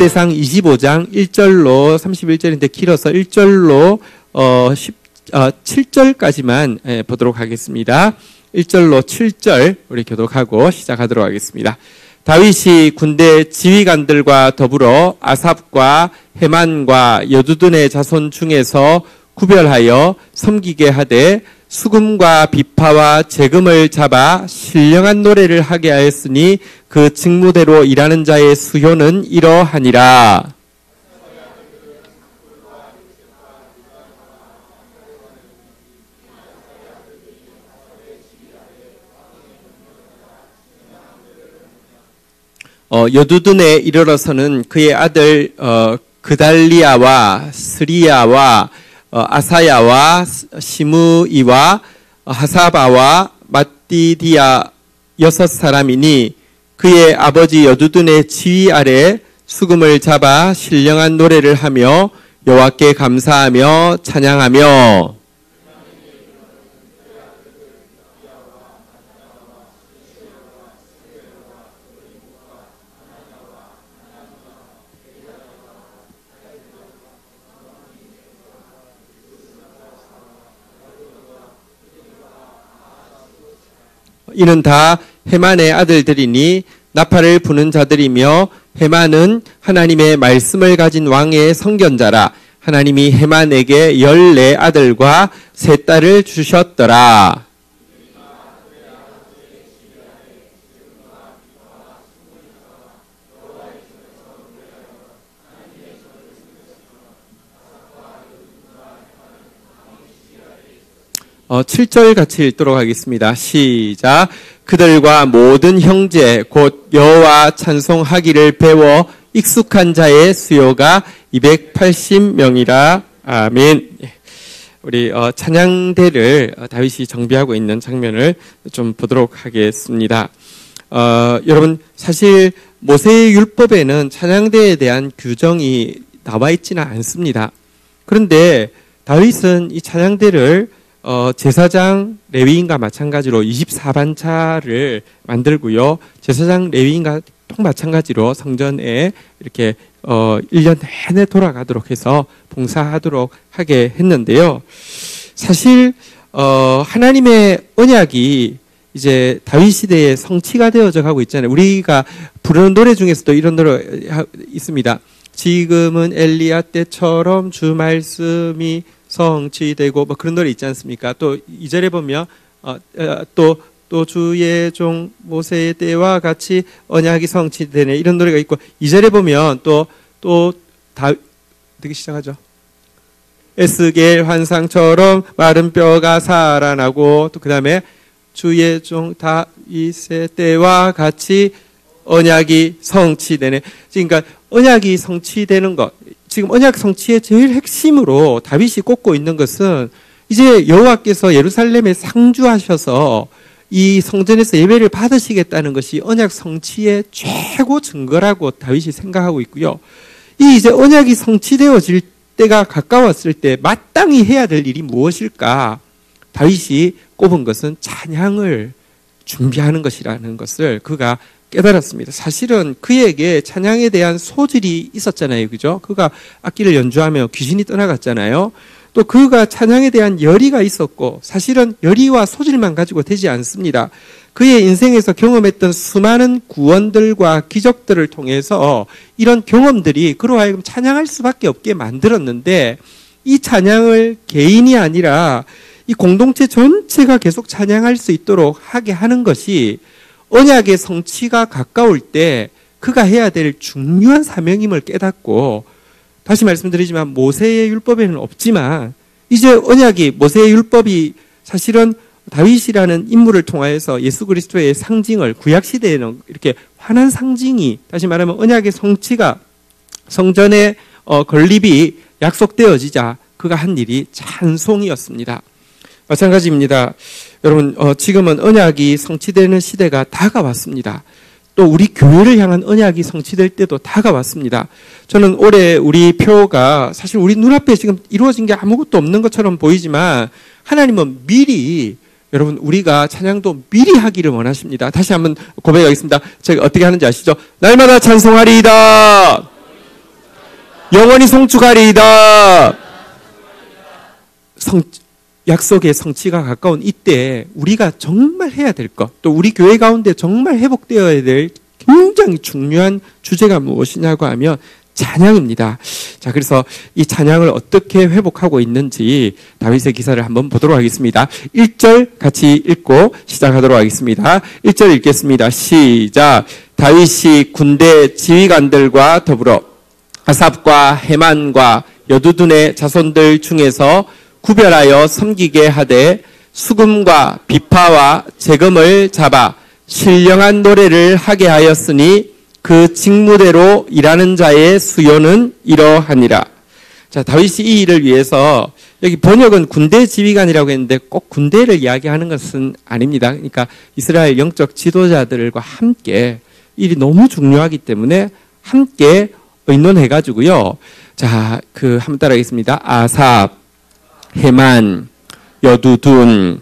역대상 25장 1절로 31절인데 길어서 1절로 7절까지만 보도록 하겠습니다. 1절로 7절 우리 교독하고 시작하도록 하겠습니다. 다윗이 군대 지휘관들과 더불어 아삽과 헤만과 여두둔의 자손 중에서 구별하여 섬기게 하되 수금과 비파와 재금을 잡아 신령한 노래를 하게 하였으니 그 직무대로 일하는 자의 수효는 이러하니라. 여두둔에 이르러서는 그의 아들 그달리아와 스리야와 아사야와 시므이와 하사바와 마띠디아 6사람이니 그의 아버지 여두둔의 지휘 아래 수금을 잡아 신령한 노래를 하며 여호와께 감사하며 찬양하며 이는 다 헤만의 아들들이니 나팔을 부는 자들이며 헤만은 하나님의 말씀을 가진 왕의 선견자라. 하나님이 헤만에게 14아들과 3딸을 주셨더라. 어, 7절 같이 읽도록 하겠습니다. 시작. 그들과 모든 형제 곧 여호와 찬송하기를 배워 익숙한 자의 수요가 280명이라. 아멘. 우리 찬양대를 다윗이 정비하고 있는 장면을 좀 보도록 하겠습니다. 여러분 사실 모세의 율법에는 찬양대에 대한 규정이 나와 있지는 않습니다. 그런데 다윗은 이 찬양대를 제사장 레위인과 마찬가지로 24반차를 만들고요. 제사장 레위인과 또 마찬가지로 성전에 이렇게 1년 내내 돌아가도록 해서 봉사하도록 하게 했는데요. 사실 하나님의 언약이 이제 다윗 시대의 성취가 되어져 가고 있잖아요. 우리가 부르는 노래 중에서도 이런 노래 있습니다. 지금은 엘리야 때처럼 주 말씀이 성취되고 뭐 그런 노래 있지 않습니까? 또 2절에 보면 또 주의 종 모세의 때와 같이 언약이 성취되네 이런 노래가 있고 2절에 보면 또 어떻게 시작하죠? 에스겔 환상처럼 마른 뼈가 살아나고 또 그 다음에 주의 종 다윗의 때와 같이 언약이 성취되네. 그러니까 언약이 성취되는 것. 지금 언약 성취의 제일 핵심으로 다윗이 꼽고 있는 것은 이제 여호와께서 예루살렘에 상주하셔서 이 성전에서 예배를 받으시겠다는 것이 언약 성취의 최고 증거라고 다윗이 생각하고 있고요. 이 이제 언약이 성취되어질 때가 가까웠을 때 마땅히 해야 될 일이 무엇일까? 다윗이 꼽은 것은 찬양을 준비하는 것이라는 것을 그가 깨달았습니다. 사실은 그에게 찬양에 대한 소질이 있었잖아요. 그죠? 그가 악기를 연주하며 귀신이 떠나갔잖아요. 또 그가 찬양에 대한 열의가 있었고 사실은 열의와 소질만 가지고 되지 않습니다. 그의 인생에서 경험했던 수많은 구원들과 기적들을 통해서 이런 경험들이 그로 하여금 찬양할 수밖에 없게 만들었는데 이 찬양을 개인이 아니라 이 공동체 전체가 계속 찬양할 수 있도록 하게 하는 것이 언약의 성취가 가까울 때 그가 해야 될 중요한 사명임을 깨닫고 다시 말씀드리지만 모세의 율법에는 없지만 이제 언약이 모세의 율법이 사실은 다윗이라는 인물을 통하여서 예수 그리스도의 상징을 구약시대에는 이렇게 환한 상징이 다시 말하면 언약의 성취가 성전의 건립이 약속되어지자 그가 한 일이 찬송이었습니다. 마찬가지입니다. 여러분 지금은 언약이 성취되는 시대가 다가왔습니다. 또 우리 교회를 향한 언약이 성취될 때도 다가왔습니다. 저는 올해 우리 표가 사실 우리 눈앞에 지금 이루어진 게 아무것도 없는 것처럼 보이지만 하나님은 미리 여러분 우리가 찬양도 미리 하기를 원하십니다. 다시 한번 고백하겠습니다. 제가 어떻게 하는지 아시죠? 날마다 찬송하리이다. 영원히 성축하리이다. 약속의 성취가 가까운 이때 우리가 정말 해야 될 것, 또 우리 교회 가운데 정말 회복되어야 될 굉장히 중요한 주제가 무엇이냐고 하면 찬양입니다. 자, 그래서 이 찬양을 어떻게 회복하고 있는지 다윗의 기사를 한번 보도록 하겠습니다. 1절 같이 읽고 시작하도록 하겠습니다. 1절 읽겠습니다. 시작. 다윗이 군대 지휘관들과 더불어 아삽과 헤만과 여두둔의 자손들 중에서 구별하여 섬기게 하되 수금과 비파와 재금을 잡아 신령한 노래를 하게 하였으니 그 직무대로 일하는 자의 수요는 이러하니라. 자, 다윗이 이 일을 위해서, 여기 번역은 군대 지휘관이라고 했는데 꼭 군대를 이야기하는 것은 아닙니다. 그러니까 이스라엘 영적 지도자들과 함께 일이 너무 중요하기 때문에 함께 의논해가지고요. 자, 한번 따라하겠습니다. 아삽, 헤만, 여두둔,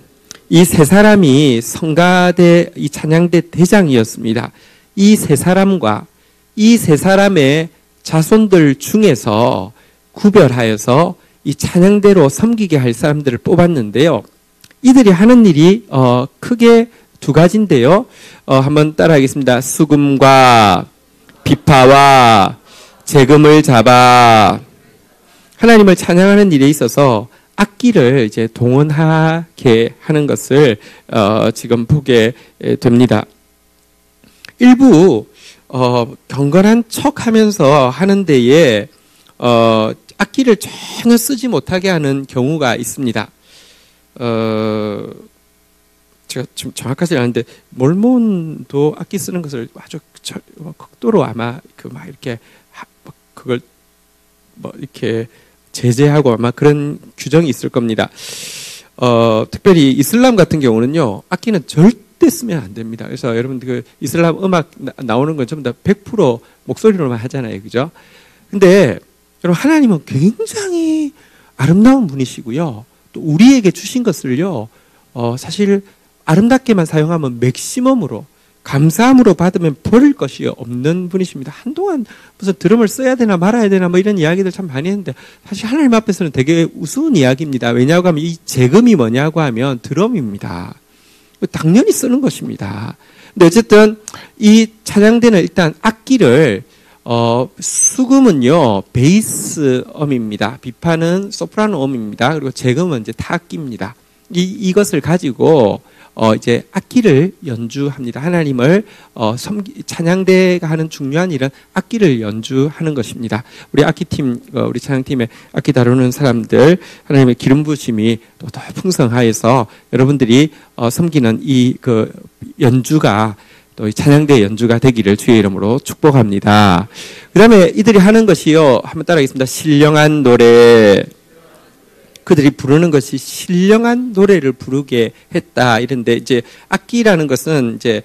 이 세 사람이 성가대, 이 찬양대 대장이었습니다. 이 세 사람과 이 세 사람의 자손들 중에서 구별하여서 이 찬양대로 섬기게 할 사람들을 뽑았는데요. 이들이 하는 일이 크게 두 가지인데요. 한번 따라하겠습니다. 수금과 비파와 재금을 잡아 하나님을 찬양하는 일에 있어서 악기를 이제 동원하게 하는 것을 지금 보게 됩니다. 일부 경건한 척하면서 하는 데에 악기를 전혀 쓰지 못하게 하는 경우가 있습니다. 제가 지금 정확하지 않은데 몰몬도 악기 쓰는 것을 아주 극도로 아마 막 이렇게 그걸 이렇게 제재하고 아마 그런 규정이 있을 겁니다. 특별히 이슬람 같은 경우는요, 악기는 절대 쓰면 안 됩니다. 그래서 여러분 그 이슬람 음악 나오는 건 전부 다 100% 목소리로만 하잖아요, 그죠? 근데 여러분 하나님은 굉장히 아름다운 분이시고요, 또 우리에게 주신 것을요, 사실 아름답게만 사용하면 맥시멈으로 감사함으로 받으면 버릴 것이 없는 분이십니다. 한동안 무슨 드럼을 써야 되나 말아야 되나 뭐 이런 이야기들 참 많이 했는데 사실 하나님 앞에서는 되게 우스운 이야기입니다. 왜냐하고 하면 이 재금이 뭐냐고 하면 드럼입니다. 당연히 쓰는 것입니다. 근데 어쨌든 이 찬양대는 일단 악기를 수금은요 베이스 음입니다. 비파는 소프라노 음입니다. 그리고 재금은 이제 타악기입니다. 이것을 가지고 이제 악기를 연주합니다. 하나님을 찬양대가 하는 중요한 일은 악기를 연주하는 것입니다. 우리 악기팀, 우리 찬양팀의 악기 다루는 사람들 하나님의 기름 부으심이 더 풍성하여서 여러분들이 섬기는 이 연주가 또 찬양대 연주가 되기를 주의 이름으로 축복합니다. 그다음에 이들이 하는 것이요, 한번 따라하겠습니다. 신령한 노래. 그들이 부르는 것이 신령한 노래를 부르게 했다. 이런데 이제 악기라는 것은 이제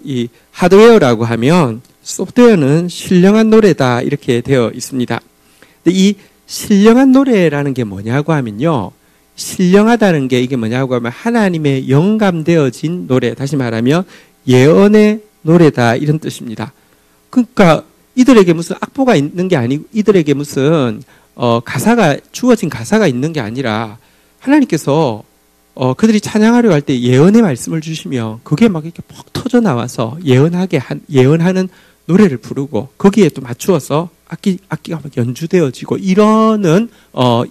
이 하드웨어라고 하면 소프트웨어는 신령한 노래다 이렇게 되어 있습니다. 근데 이 신령한 노래라는 게 뭐냐고 하면요, 신령하다는 게 이게 뭐냐고 하면 하나님의 영감되어진 노래, 다시 말하면 예언의 노래다 이런 뜻입니다. 그러니까 이들에게 무슨 악보가 있는 게 아니고 이들에게 무슨 주어진 가사가 있는 게 아니라 하나님께서 그들이 찬양하려 할 때 예언의 말씀을 주시면 그게 막 이렇게 퍽 터져 나와서 예언하는 노래를 부르고 거기에 또 맞추어서 악기가 막 연주되어지고 이러는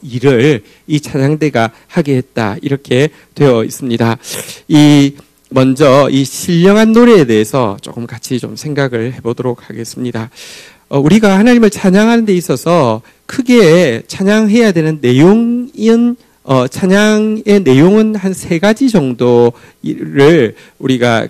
일을 이 찬양대가 하게 했다 이렇게 되어 있습니다. 먼저 이 신령한 노래에 대해서 조금 같이 좀 생각을 해보도록 하겠습니다. 우리가 하나님을 찬양하는 데 있어서 크게 찬양해야 되는 내용은 찬양의 내용은 한 3가지 정도를 우리가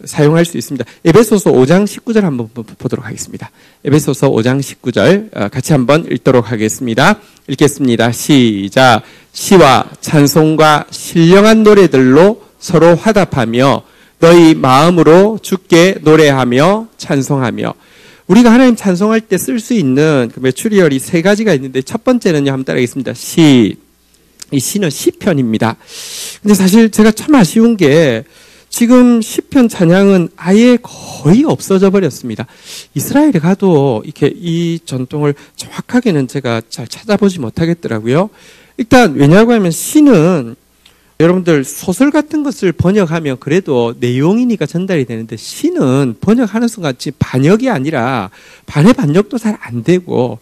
사용할 수 있습니다. 에베소서 5장 19절 한번 보도록 하겠습니다. 에베소서 5장 19절 같이 한번 읽도록 하겠습니다. 읽겠습니다. 시작. 시와 찬송과 신령한 노래들로 서로 화답하며 너희 마음으로 주께 노래하며 찬송하며. 우리가 하나님 찬송할 때 쓸 수 있는 메추리얼이 3가지가 있는데 첫 번째는요, 한번 따라하겠습니다. 이 시는 시편입니다. 근데 사실 제가 참 아쉬운 게 지금 시편 찬양은 아예 거의 없어져 버렸습니다. 이스라엘에 가도 이렇게 이 전통을 정확하게는 제가 잘 찾아보지 못하겠더라고요. 일단 왜냐고 하면 시는 여러분들 소설 같은 것을 번역하면 그래도 내용이니까 전달이 되는데 시는 번역하는 순간 지금 반역이 아니라 반의 반역도 잘 안 되고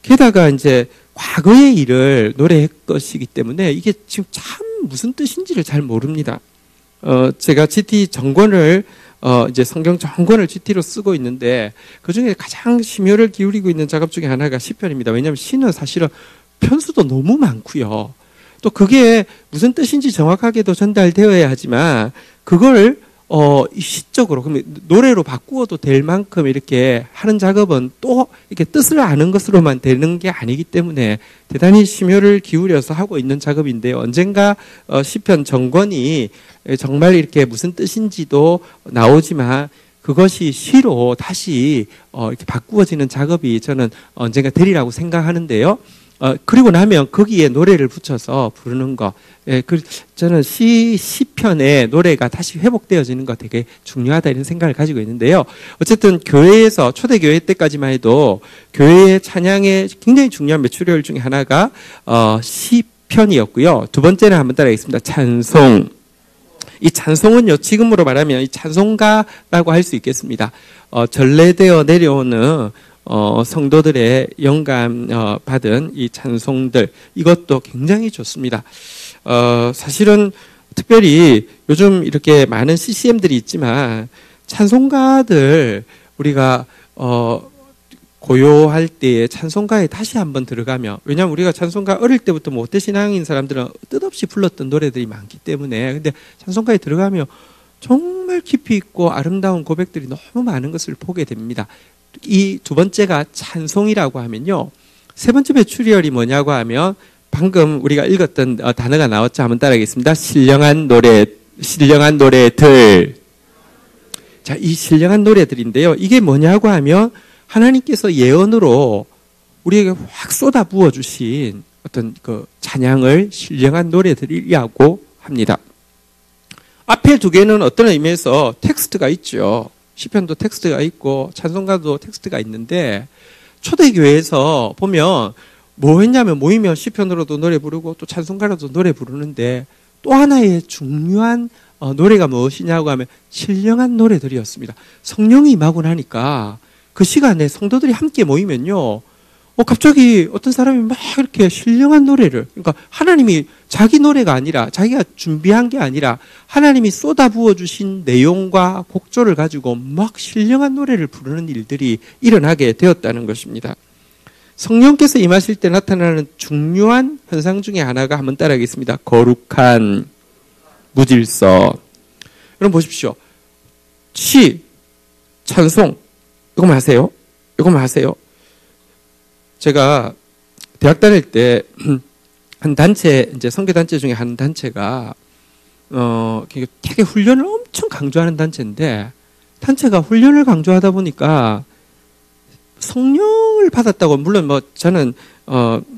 게다가 이제 과거의 일을 노래할 것이기 때문에 이게 지금 참 무슨 뜻인지를 잘 모릅니다. 제가 GT 정권을 이제 성경 정권을 GT로 쓰고 있는데 그 중에 가장 심혈을 기울이고 있는 작업 중에 하나가 시편입니다. 왜냐하면 시는 사실은 편수도 너무 많고요. 또 그게 무슨 뜻인지 정확하게도 전달되어야 하지만 그걸 시적으로 그러면 노래로 바꾸어도 될 만큼 이렇게 하는 작업은 또 이렇게 뜻을 아는 것으로만 되는 게 아니기 때문에 대단히 심혈을 기울여서 하고 있는 작업인데요. 언젠가 시편 정권이 정말 이렇게 무슨 뜻인지도 나오지만 그것이 시로 다시 이렇게 바꾸어지는 작업이 저는 언젠가 되리라고 생각하는데요. 그리고 나면 거기에 노래를 붙여서 부르는 거. 예, 저는 시편의 노래가 다시 회복되어지는 거 되게 중요하다 이런 생각을 가지고 있는데요. 어쨌든 교회에서, 초대교회 때까지만 해도 교회의 찬양의 굉장히 중요한 매출혈 중에 하나가, 시편이었고요. 두 번째는 한번 따라하겠습니다. 찬송. 이 찬송은요, 지금으로 말하면 이 찬송가라고 할 수 있겠습니다. 전래되어 내려오는 성도들의 영감 받은 이 찬송들, 이것도 굉장히 좋습니다. 사실은 특별히 요즘 이렇게 많은 CCM들이 있지만 찬송가들 우리가 고요할 때에 찬송가에 다시 한번 들어가며, 왜냐하면 우리가 찬송가 어릴 때부터 모태신앙인 사람들은 뜻없이 불렀던 노래들이 많기 때문에, 근데 찬송가에 들어가며 정말 깊이 있고 아름다운 고백들이 너무 많은 것을 보게 됩니다. 이 두 번째가 찬송이라고 하면요. 세 번째 매출혈이 뭐냐고 하면 방금 우리가 읽었던 단어가 나왔죠. 한번 따라하겠습니다. 신령한 노래들. 자, 이 신령한 노래들인데요. 이게 뭐냐고 하면 하나님께서 예언으로 우리에게 확 쏟아 부어 주신 어떤 그 찬양을 신령한 노래들이라고 합니다. 앞에 두 개는 어떤 의미에서 텍스트가 있죠. 시편도 텍스트가 있고 찬송가도 텍스트가 있는데, 초대교회에서 보면 뭐 했냐면 모이면 시편으로도 노래 부르고 또 찬송가로도 노래 부르는데, 또 하나의 중요한 노래가 무엇이냐고 하면 신령한 노래들이었습니다. 성령이 임하고 나니까 그 시간에 성도들이 함께 모이면요, 갑자기 어떤 사람이 막 이렇게 신령한 노래를, 그러니까 하나님이 자기 노래가 아니라, 자기가 준비한 게 아니라 하나님이 쏟아부어 주신 내용과 곡조를 가지고 막 신령한 노래를 부르는 일들이 일어나게 되었다는 것입니다. 성령께서 임하실 때 나타나는 중요한 현상 중에 하나가, 한번 따라하겠습니다. 거룩한 무질서. 여러분 보십시오. 시, 찬송, 이거만 하세요. 이거만 하세요. 제가 대학 다닐 때 한 단체, 이제 선교단체 중에 한 단체가 되게 훈련을 엄청 강조하는 단체인데, 단체가 훈련을 강조하다 보니까 성령을 받았다고, 물론 뭐 저는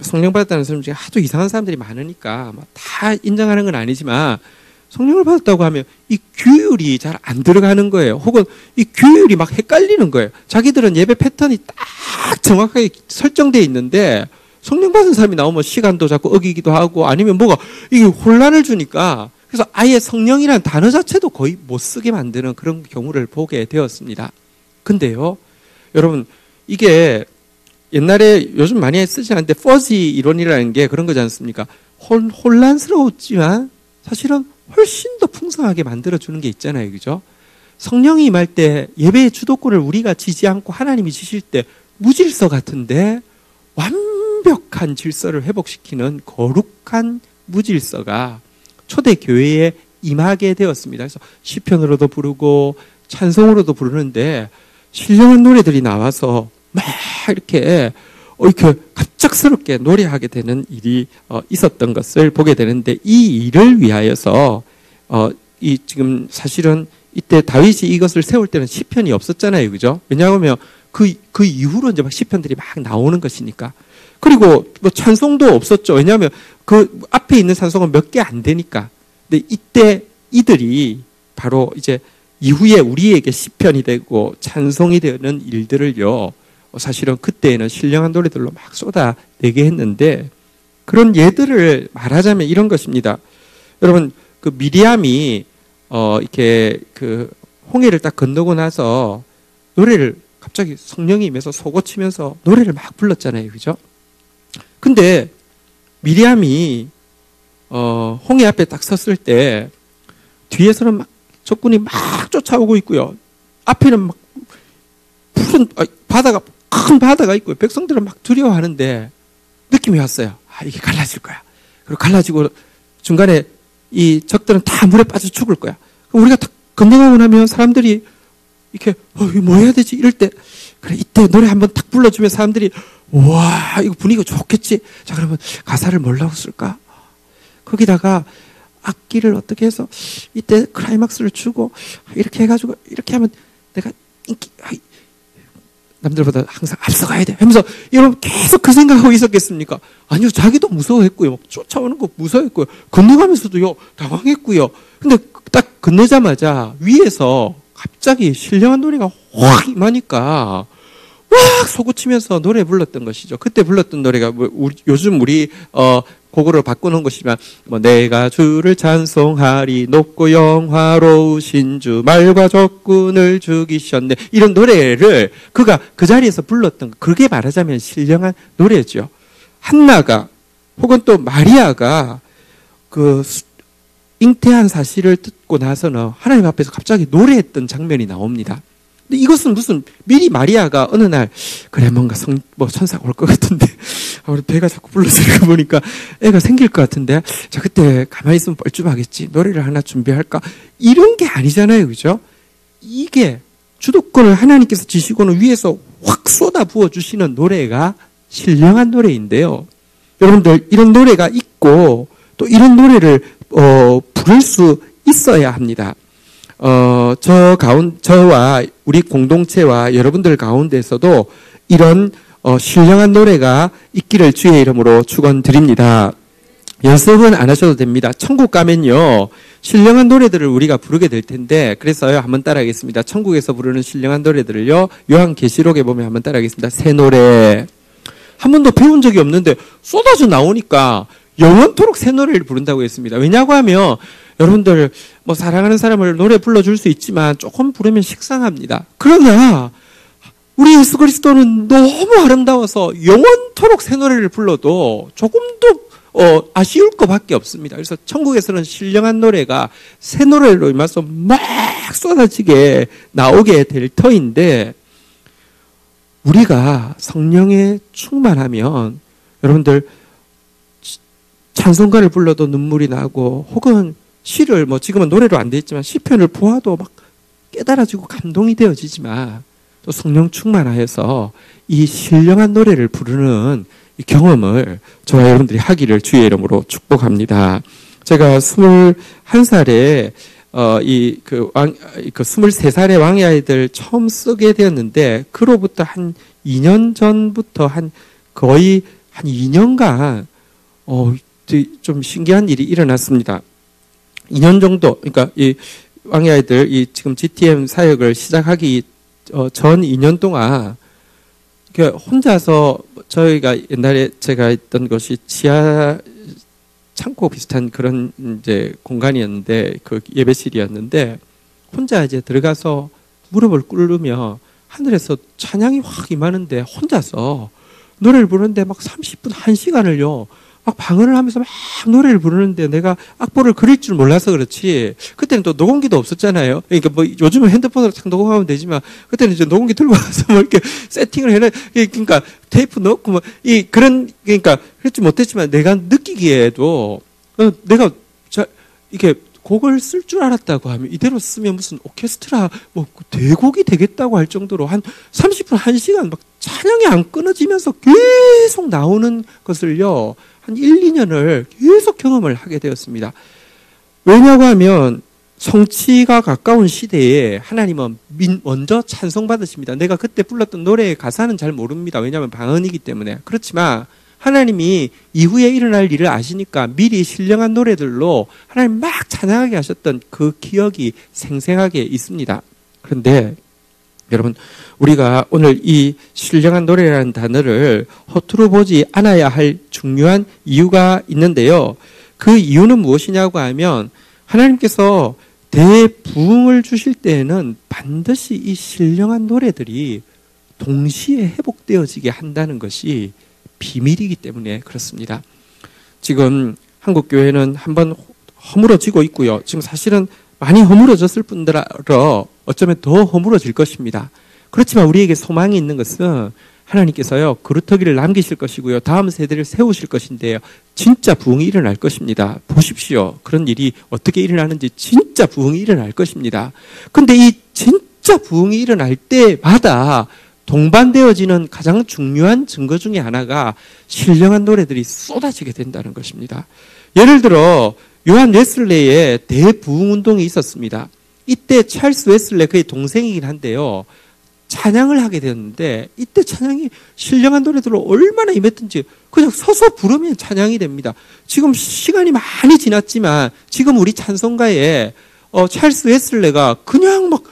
성령 받았다는 사람 중에 하도 이상한 사람들이 많으니까 뭐 다 인정하는 건 아니지만, 성령을 받았다고 하면 이 규율이 잘 안 들어가는 거예요. 혹은 이 규율이 막 헷갈리는 거예요. 자기들은 예배 패턴이 딱 정확하게 설정되어 있는데 성령 받은 사람이 나오면 시간도 자꾸 어기기도 하고, 아니면 뭐가 이게 혼란을 주니까, 그래서 아예 성령이라는 단어 자체도 거의 못 쓰게 만드는 그런 경우를 보게 되었습니다. 근데요, 여러분, 이게 옛날에, 요즘 많이 쓰지 않는데 퍼지 이론이라는 게 그런 거지 않습니까? 혼란스러웠지만 사실은 훨씬 더 풍성하게 만들어주는 게 있잖아요. 그죠? 성령이 임할 때 예배의 주도권을 우리가 지지 않고 하나님이 지실 때 무질서 같은데 완벽한 질서를 회복시키는 거룩한 무질서가 초대교회에 임하게 되었습니다. 그래서 시편으로도 부르고 찬송으로도 부르는데 신령한 노래들이 나와서 막 이렇게 갑작스럽게 노래하게 되는 일이 있었던 것을 보게 되는데, 이 일을 위하여서 이 지금 사실은 이때 다윗이 이것을 세울 때는 시편이 없었잖아요. 그죠? 왜냐하면 그 이후로 이제 막 시편들이 막 나오는 것이니까. 그리고 뭐 찬송도 없었죠. 왜냐하면 그 앞에 있는 찬송은 몇 개 안 되니까. 근데 이때 이들이 바로 이제 이후에 우리에게 시편이 되고 찬송이 되는 일들을요, 사실은 그때에는 신령한 노래들로 막 쏟아내게 했는데, 그런 예들을 말하자면 이런 것입니다. 여러분, 그 미리암이 이렇게 그 홍해를 딱 건너고 나서 노래를 갑자기 성령이 임해서 솟구치면서 노래를 막 불렀잖아요, 그죠? 근데 미리암이 홍해 앞에 딱 섰을 때 뒤에서는 막 적군이 막 쫓아오고 있고요. 앞에는 막 푸른 바다가, 큰 바다가 있고요. 백성들은 막 두려워하는데 느낌이 왔어요. 아, 이게 갈라질 거야. 그리고 갈라지고 중간에 이 적들은 다 물에 빠져 죽을 거야. 그럼 우리가 딱 건너가고 나면 사람들이 이렇게 이거 뭐 해야 되지? 이럴 때 그래, 이때 노래 한번 딱 불러주면 사람들이 와, 이거 분위기가 좋겠지. 자, 그러면 가사를 뭐라고 쓸까? 거기다가 악기를 어떻게 해서 이때 클라이막스를 주고 이렇게 해가지고 이렇게 하면 내가 인기 남들보다 항상 앞서가야 돼 하면서 여러분 계속 그 생각하고 있었겠습니까? 아니요, 자기도 무서워했고요, 쫓아오는 거 무서워했고요, 건너가면서도요 당황했고요. 근데 딱 건너자마자 위에서 갑자기 신령한 노래가 확 임하니까 막 솟구치면서 노래 불렀던 것이죠. 그때 불렀던 노래가 요즘 우리 곡으로 바꾸는 것이지만 내가 주를 찬송하리, 높고 영화로우신 주 말과 적군을 죽이셨네, 이런 노래를 그가 그 자리에서 불렀던 거, 그게 말하자면 신령한 노래죠. 한나가 혹은 또 마리아가 그 잉태한 사실을 듣고 나서는 하나님 앞에서 갑자기 노래했던 장면이 나옵니다. 근데 이것은 무슨 미리 마리아가 어느 날 그래 뭔가 천사가 올 것 같은데 우리 배가 자꾸 불러지는 거 보니까 애가 생길 것 같은데 자 그때 가만히 있으면 뻘쭘하겠지, 노래를 하나 준비할까, 이런 게 아니잖아요, 그죠? 이게 주도권을 하나님께서 지시고는 위에서 확 쏟아 부어 주시는 노래가 신령한 노래인데요. 여러분들 이런 노래가 있고 또 이런 노래를 부를 수 있어야 합니다. 저와 우리 공동체와 여러분들 가운데서도 이런 신령한 노래가 있기를 주의 이름으로 축원드립니다. 연습은 안 하셔도 됩니다. 천국 가면요, 신령한 노래들을 우리가 부르게 될 텐데, 그래서요 한번 따라하겠습니다. 천국에서 부르는 신령한 노래들을요 요한계시록에 보면 한번 따라하겠습니다. 새 노래. 한 번도 배운 적이 없는데 쏟아져 나오니까 영원토록 새 노래를 부른다고 했습니다. 왜냐고 하면 여러분들 사랑하는 사람을 노래 불러줄 수 있지만 조금 부르면 식상합니다. 그러나 우리 예수 그리스도는 너무 아름다워서 영원토록 새 노래를 불러도 조금도 아쉬울 것밖에 없습니다. 그래서 천국에서는 신령한 노래가 새 노래로 임해서 막 쏟아지게 나오게 될 터인데, 우리가 성령에 충만하면 여러분들 찬송가를 불러도 눈물이 나고, 혹은 시를 지금은 노래로 안 돼 있지만 시편을 보아도 막 깨달아지고 감동이 되어지지만, 또 성령 충만하여서 이 신령한 노래를 부르는 이 경험을 저와 여러분들이 하기를 주의 이름으로 축복합니다. 제가 21살에 23살의 왕의 아이들 처음 쓰게 되었는데, 그로부터 한 2년 전부터 거의 한 2년간 좀 신기한 일이 일어났습니다. 2년 정도, 그러니까 이 왕의 아이들 지금 GTM 사역을 시작하기 전 2년 동안 혼자서, 저희가 옛날에 제가 있던 것이 지하 창고 비슷한 그런 이제 공간이었는데, 그 예배실이었는데, 혼자 이제 들어가서 무릎을 꿇으며 하늘에서 찬양이 확 임하는데 혼자서 노래를 부르는데 막 30분, 1시간을요 막 방언을 하면서 막 노래를 부르는데, 내가 악보를 그릴 줄 몰라서 그렇지, 그때는 또 녹음기도 없었잖아요. 그러니까 요즘은 핸드폰으로 딱 녹음하면 되지만, 그때는 이제 녹음기 들고 와서 이렇게 세팅을 해놔, 그러니까 테이프 넣고 그러니까 그렇지 못했지만, 내가 느끼기에도 내가 이게 곡을 쓸 줄 알았다고 하면 이대로 쓰면 무슨 오케스트라 대곡이 되겠다고 할 정도로 한 30분, 1시간 막 찬양이 안 끊어지면서 계속 나오는 것을요 한 1, 2년을 계속 경험을 하게 되었습니다. 왜냐고 하면 성취가 가까운 시대에 하나님은 먼저 찬송받으십니다. 내가 그때 불렀던 노래의 가사는 잘 모릅니다. 왜냐하면 방언이기 때문에. 그렇지만 하나님이 이후에 일어날 일을 아시니까 미리 신령한 노래들로 하나님 막 찬양하게 하셨던 그 기억이 생생하게 있습니다. 그런데 여러분, 우리가 오늘 이 신령한 노래라는 단어를 허투루 보지 않아야 할 중요한 이유가 있는데요. 그 이유는 무엇이냐고 하면 하나님께서 대부흥을 주실 때에는 반드시 이 신령한 노래들이 동시에 회복되어지게 한다는 것이 비밀이기 때문에 그렇습니다. 지금 한국교회는 한번 허물어지고 있고요. 지금 사실은 많이 허물어졌을 뿐더러 어쩌면 더 허물어질 것입니다. 그렇지만 우리에게 소망이 있는 것은 하나님께서요, 그루터기를 남기실 것이고요. 다음 세대를 세우실 것인데요. 진짜 부흥이 일어날 것입니다. 보십시오. 그런 일이 어떻게 일어나는지 진짜 부흥이 일어날 것입니다. 근데 이 진짜 부흥이 일어날 때마다 동반되어지는 가장 중요한 증거 중에 하나가 신령한 노래들이 쏟아지게 된다는 것입니다. 예를 들어 요한 웨슬레의 대부흥운동이 있었습니다. 이때 찰스 웨슬레 그의 동생이긴 한데요. 찬양을 하게 되었는데 이때 찬양이 신령한 노래들로 얼마나 임했든지 그냥 서서 부르면 찬양이 됩니다. 지금 시간이 많이 지났지만 지금 우리 찬송가에 찰스 웨슬레가 그냥 막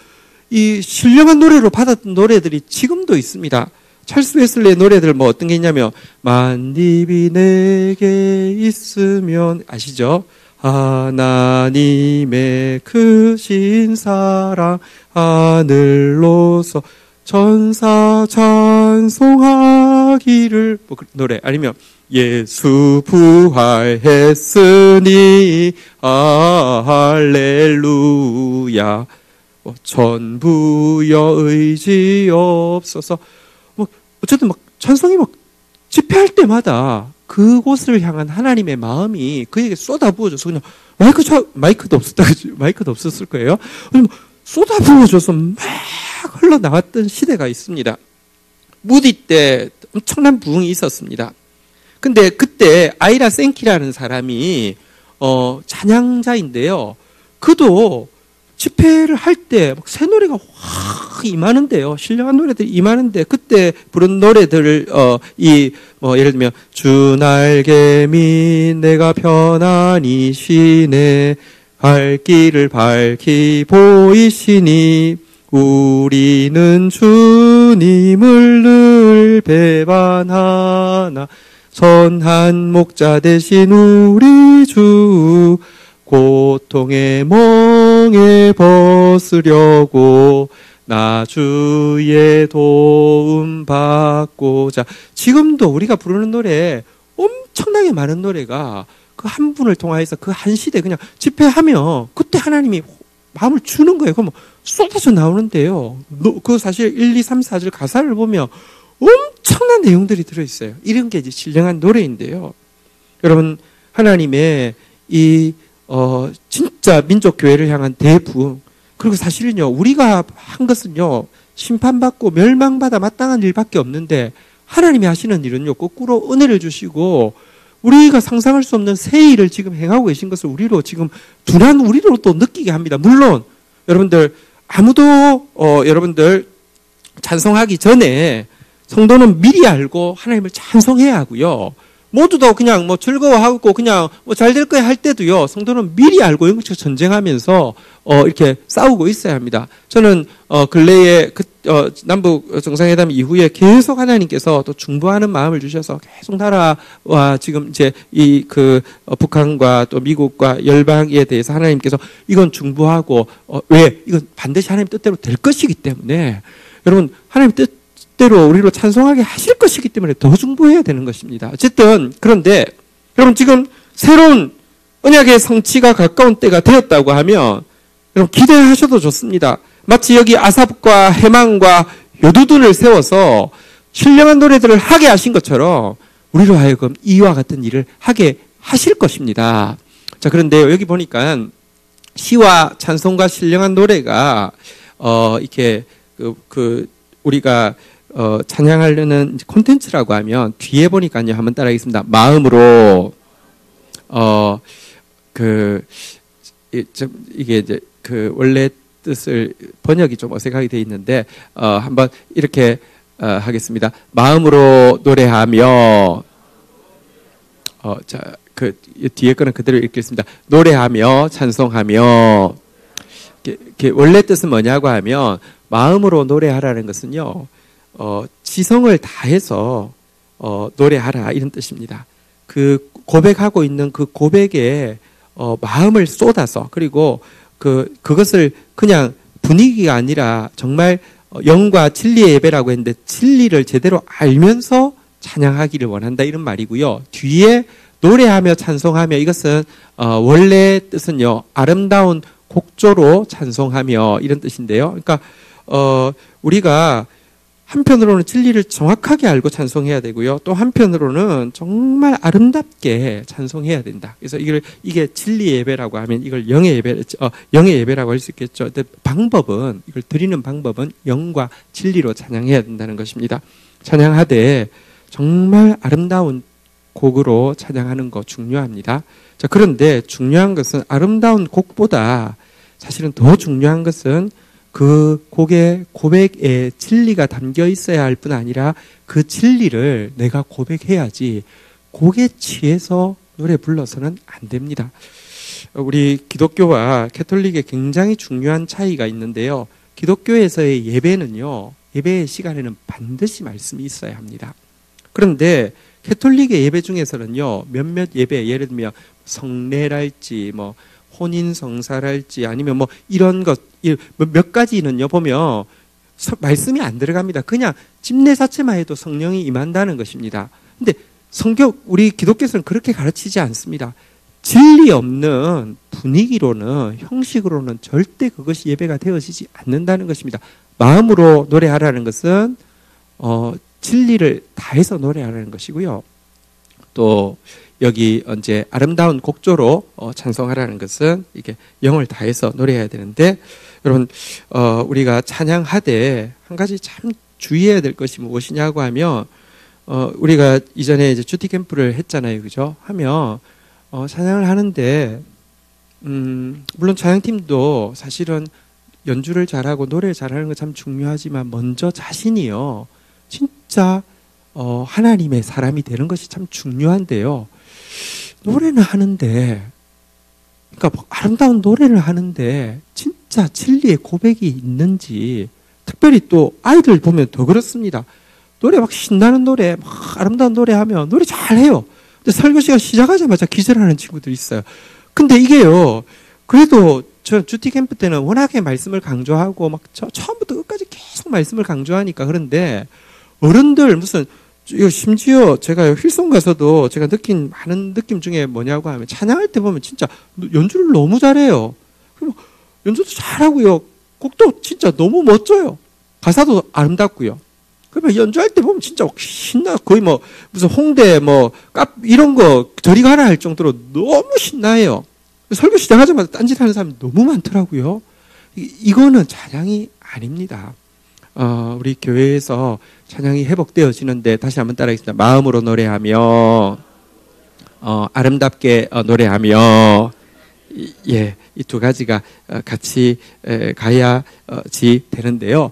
이 신령한 노래로 받았던 노래들이 지금도 있습니다. 찰스 웨슬레의 노래들 뭐 어떤 게 있냐면 만입이 내게 있으면 아시죠? 하나님의 크신 사랑 하늘로서 천사 찬송하기를 뭐 노래 아니면 예수 부활했으니 할렐루야 전부여 의지 없어서 뭐 어쨌든 막 찬송이 막 집회할 때마다 그곳을 향한 하나님의 마음이 그에게 쏟아부어져서 그냥 마이크도 없었을 거예요. 쏟아부어져서 막 흘러나왔던 시대가 있습니다. 무디 때 엄청난 부흥이 있었습니다. 근데 그때 아이라 생키라는 사람이 찬양자인데요. 그도 집회를 할 때 새 노래가 확 임하는데요. 신령한 노래들이 임하는데 그때 부른 노래들을 예를 들면 주 날개미 내가 편안히 쉬네 갈 길을 밝히 보이시니 우리는 주님을 늘 배반하나 선한 목자 되신 우리 주 고통의 멍에 벗으려고 나 주의 도움 받고자. 지금도 우리가 부르는 노래 엄청나게 많은 노래가 그 한 분을 통하여서 그 한 시대 그냥 집회하면 그때 하나님이 마음을 주는 거예요. 그럼 쏟아져 나오는데요. 그 사실 1, 2, 3, 4절 가사를 보면 엄청난 내용들이 들어있어요. 이런 게 이제 신령한 노래인데요. 여러분, 하나님의 진짜 민족교회를 향한 대부흥. 그리고 사실은요, 우리가 한 것은요, 심판받고 멸망받아 마땅한 일밖에 없는데, 하나님이 하시는 일은요, 거꾸로 은혜를 주시고, 우리가 상상할 수 없는 새 일을 지금 행하고 계신 것을 우리로 지금 둔한 우리로 또 느끼게 합니다. 물론, 여러분들, 여러분들 찬송하기 전에 성도는 미리 알고 하나님을 찬송해야 하고요. 모두도 그냥 뭐 즐거워하고 그냥 뭐 잘 될 거야 할 때도요. 성도는 미리 알고 영적 전쟁하면서 이렇게 싸우고 있어야 합니다. 저는 근래에 남북 정상회담 이후에 계속 하나님께서 또 중보하는 마음을 주셔서 계속 나라와 지금 이제 북한과 또 미국과 열방에 대해서 하나님께서 이건 중보하고 왜 이건 반드시 하나님 뜻대로 될 것이기 때문에 여러분 하나님 뜻대로 우리로 찬송하게 하실 것이기 때문에 더 중보해야 되는 것입니다. 어쨌든 그런데 여러분 지금 새로운 언약의 성취가 가까운 때가 되었다고 하면 여러분 기대하셔도 좋습니다. 마치 여기 아삽과 해망과 요두둔을 세워서 신령한 노래들을 하게 하신 것처럼 우리로 하여금 이와 같은 일을 하게 하실 것입니다. 자, 그런데 여기 보니까 시와 찬송과 신령한 노래가 이렇게 우리가 찬양하려는 콘텐츠라고 하면 뒤에 보니까요. 한번 따라하겠습니다. 마음으로 이게 이제 원래 뜻을 번역이 좀 어색하게 돼 있는데 한번 이렇게 하겠습니다. 마음으로 노래하며 뒤에 거는 그대로 읽겠습니다. 노래하며 찬송하며. 원래 뜻은 뭐냐고 하면 마음으로 노래하라는 것은요, 지성을 다해서 노래하라 이런 뜻입니다. 그 고백하고 있는 그 고백에 마음을 쏟아서, 그리고 그것을 그냥 분위기가 아니라 정말 영과 진리의 예배라고 했는데 진리를 제대로 알면서 찬양하기를 원한다 이런 말이고요. 뒤에 노래하며 찬송하며, 이것은 원래 뜻은요, 아름다운 곡조로 찬송하며 이런 뜻인데요. 그러니까 우리가 한편으로는 진리를 정확하게 알고 찬송해야 되고요. 또 한편으로는 정말 아름답게 찬송해야 된다. 그래서 이게 진리 예배라고 하면 이걸 영의 예배라고 할 수 있겠죠. 근데 이걸 드리는 방법은 영과 진리로 찬양해야 된다는 것입니다. 찬양하되 정말 아름다운 곡으로 찬양하는 거 중요합니다. 자, 그런데 중요한 것은 아름다운 곡보다 사실은 더 중요한 것은 그 고백에 진리가 담겨 있어야 할 뿐 아니라 그 진리를 내가 고백해야지 곡에 취해서 노래 불러서는 안 됩니다. 우리 기독교와 캐톨릭에 굉장히 중요한 차이가 있는데요. 기독교에서의 예배는요, 예배의 시간에는 반드시 말씀이 있어야 합니다. 그런데 캐톨릭의 예배 중에서는요, 몇몇 예배, 예를 들면 성례랄지 혼인성사랄지 아니면 이런 것 몇 가지는요 보면 말씀이 안 들어갑니다. 그냥 집례 자체만 해도 성령이 임한다는 것입니다. 근데 우리 기독교에서는 그렇게 가르치지 않습니다. 진리 없는 분위기로는, 형식으로는 절대 그것이 예배가 되어지지 않는다는 것입니다. 마음으로 노래하라는 것은 진리를 다해서 노래하라는 것이고요. 또 여기 이제 아름다운 곡조로 찬송하라는 것은 이게 영을 다해서 노래해야 되는데, 여러분 우리가 찬양하되 한 가지 참 주의해야 될 것이 무엇이냐고 하면, 우리가 이전에 이제 큐티 캠프를 했잖아요, 그죠? 하면 찬양을 하는데 물론 찬양팀도 사실은 연주를 잘하고 노래를 잘하는 거 참 중요하지만 먼저 자신이요 진짜 하나님의 사람이 되는 것이 참 중요한데요. 노래는 하는데, 그러니까 아름다운 노래를 하는데 진짜 진리의 고백이 있는지, 특별히 또 아이들 보면 더 그렇습니다. 노래 막 신나는 노래, 막 아름다운 노래 하면 노래 잘해요. 근데 설교 시간 시작하자마자 기절하는 친구들이 있어요. 근데 이게요, 그래도 저 큐티 캠프 때는 워낙에 말씀을 강조하고 처음부터 끝까지 계속 말씀을 강조하니까. 그런데 어른들 심지어 제가 힐송 가서도 제가 느낀 많은 느낌 중에 뭐냐고 하면, 찬양할 때 보면 진짜 연주를 너무 잘해요. 연주도 잘하고요. 곡도 진짜 너무 멋져요. 가사도 아름답고요. 그러면 연주할 때 보면 진짜 신나, 거의 무슨 홍대 이런 거 저리 가라 할 정도로 너무 신나해요. 설교 시작하자마자 딴짓하는 사람이 너무 많더라고요. 이거는 찬양이 아닙니다. 우리 교회에서 찬양이 회복되어지는데, 다시 한번 따라하겠습니다. 마음으로 노래하며, 아름답게 노래하며, 이 두 가지가 같이 가야지 되는데요.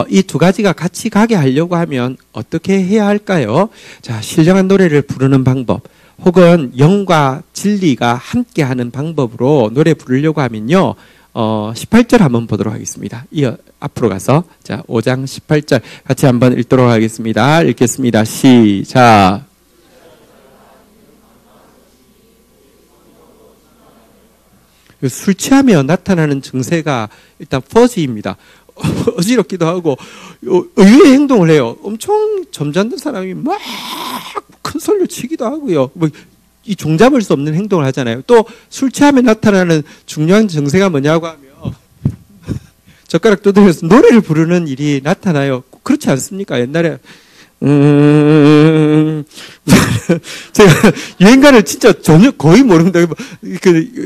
이 두 가지가 같이 가게 하려고 하면 어떻게 해야 할까요? 자, 신령한 노래를 부르는 방법, 혹은 영과 진리가 함께하는 방법으로 노래 부르려고 하면요, 18절 한번 보도록 하겠습니다. 앞으로 가서, 자, 5장 18절 같이 한번 읽도록 하겠습니다. 읽겠습니다. 시작. 술 취하면 나타나는 증세가 일단 퍼지입니다. 어지럽기도 하고 의외의 행동을 해요. 엄청 점잖은 사람이 막 큰 소리를 치기도 하고요. 이 종잡을 수 없는 행동을 하잖아요. 또 술 취하면 나타나는 중요한 증세가 뭐냐고 하면 젓가락 두드려서 노래를 부르는 일이 나타나요. 그렇지 않습니까? 옛날에 제가 유행가를 진짜 전혀 거의 모릅니다.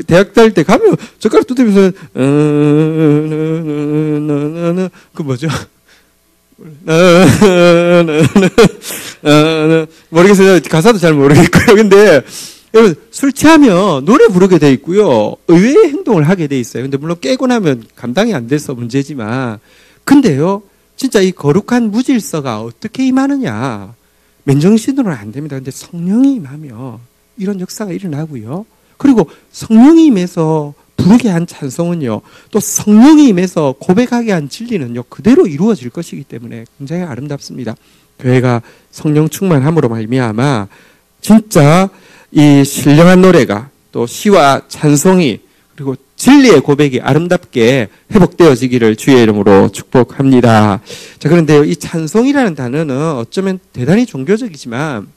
대학 다닐 때 가면 젓가락 두드리면서 그 뭐죠? 모르겠어요. 가사도 잘 모르겠고요. 근데 여러분, 술 취하면 노래 부르게 돼 있고요. 의외의 행동을 하게 돼 있어요. 근데 물론 깨고 나면 감당이 안 돼서 문제지만, 근데요, 진짜 이 거룩한 무질서가 어떻게 임하느냐? 맨정신으로는 안 됩니다. 근데 성령이 임하면 이런 역사가 일어나고요. 그리고 성령이 임해서 부르게 한 찬송은요, 또 성령이 임해서 고백하게 한 진리는요, 그대로 이루어질 것이기 때문에 굉장히 아름답습니다. 교회가 성령 충만함으로 말미암아 진짜 이 신령한 노래가 또 시와 찬송이 그리고 진리의 고백이 아름답게 회복되어지기를 주의 이름으로 축복합니다. 자, 그런데요, 이 찬송이라는 단어는 어쩌면 대단히 종교적이지만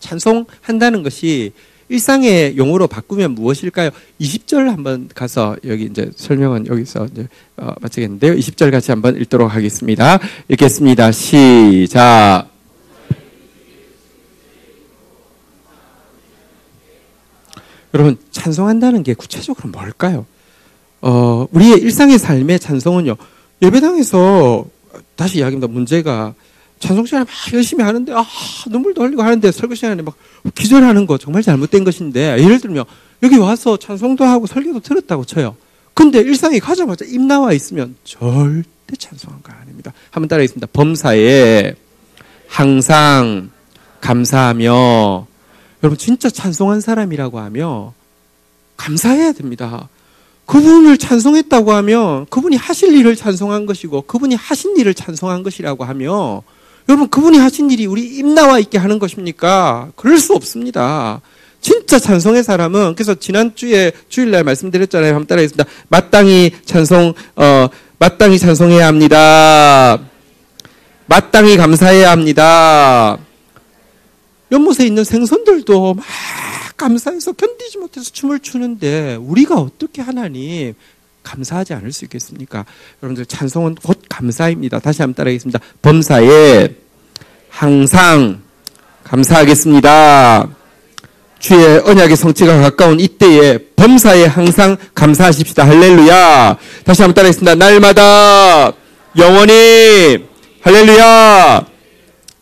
찬송한다는 것이 일상의 용어로 바꾸면 무엇일까요? 20절 한번 가서 여기 이제 설명은 여기서 이제 마치겠는데요. 20절 같이 한번 읽도록 하겠습니다. 읽겠습니다. 시작. 여러분, 찬송한다는 게 구체적으로 뭘까요? 우리의 일상의 삶의 찬송은요, 예배당에서 다시 이야기합니다. 문제가 찬송 시간에 막 열심히 하는데, 눈물도 흘리고 하는데 설교 시간에 막 기절하는 거 정말 잘못된 것인데, 예를 들면, 여기 와서 찬송도 하고 설교도 들었다고 쳐요. 근데 일상에 가자마자 입 나와 있으면 절대 찬송한 거 아닙니다. 한번 따라하겠습니다. 범사에 항상 감사하며, 여러분, 진짜 찬송한 사람이라고 하면 감사해야 됩니다. 그분을 찬송했다고 하면 그분이 하실 일을 찬송한 것이고 그분이 하신 일을 찬송한 것이라고 하며, 여러분, 그분이 하신 일이 우리 입 나와 있게 하는 것입니까? 그럴 수 없습니다. 진짜 찬송의 사람은, 그래서 지난주에 주일날 말씀드렸잖아요. 한번 따라하겠습니다. 마땅히 찬송해야 합니다. 마땅히 감사해야 합니다. 연못에 있는 생선들도 막 감사해서 견디지 못해서 춤을 추는데 우리가 어떻게 하나님 감사하지 않을 수 있겠습니까? 여러분들, 찬송은 곧 감사입니다. 다시 한번 따라하겠습니다. 범사에 항상 감사하겠습니다. 주의 언약의 성취가 가까운 이때에 범사에 항상 감사하십시다. 할렐루야. 다시 한번 따라하겠습니다. 날마다 영원히 할렐루야.